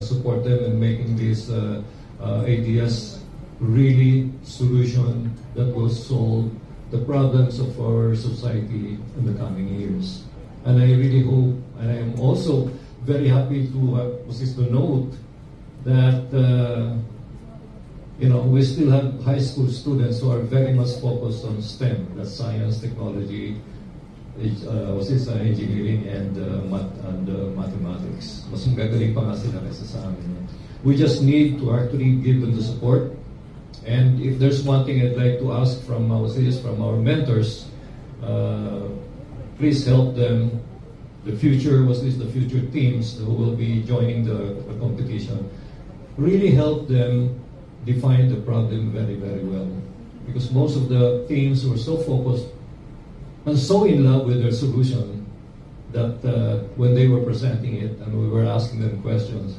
support them in making these ideas really solution that will solve the problems of our society in the coming years. And I really hope, and I am also very happy to note that we still have high school students who are very much focused on STEM, that's science, technology, engineering, and mathematics. Mas magagaling pa nga sila kaysa sa amin. We just need to actually give them the support. And if there's one thing I'd like to ask from our mentors, please help them. The future teams who will be joining the competition, really help them define the problem very, very well. Because most of the teams were so focused and so in love with their solution that when they were presenting it and we were asking them questions,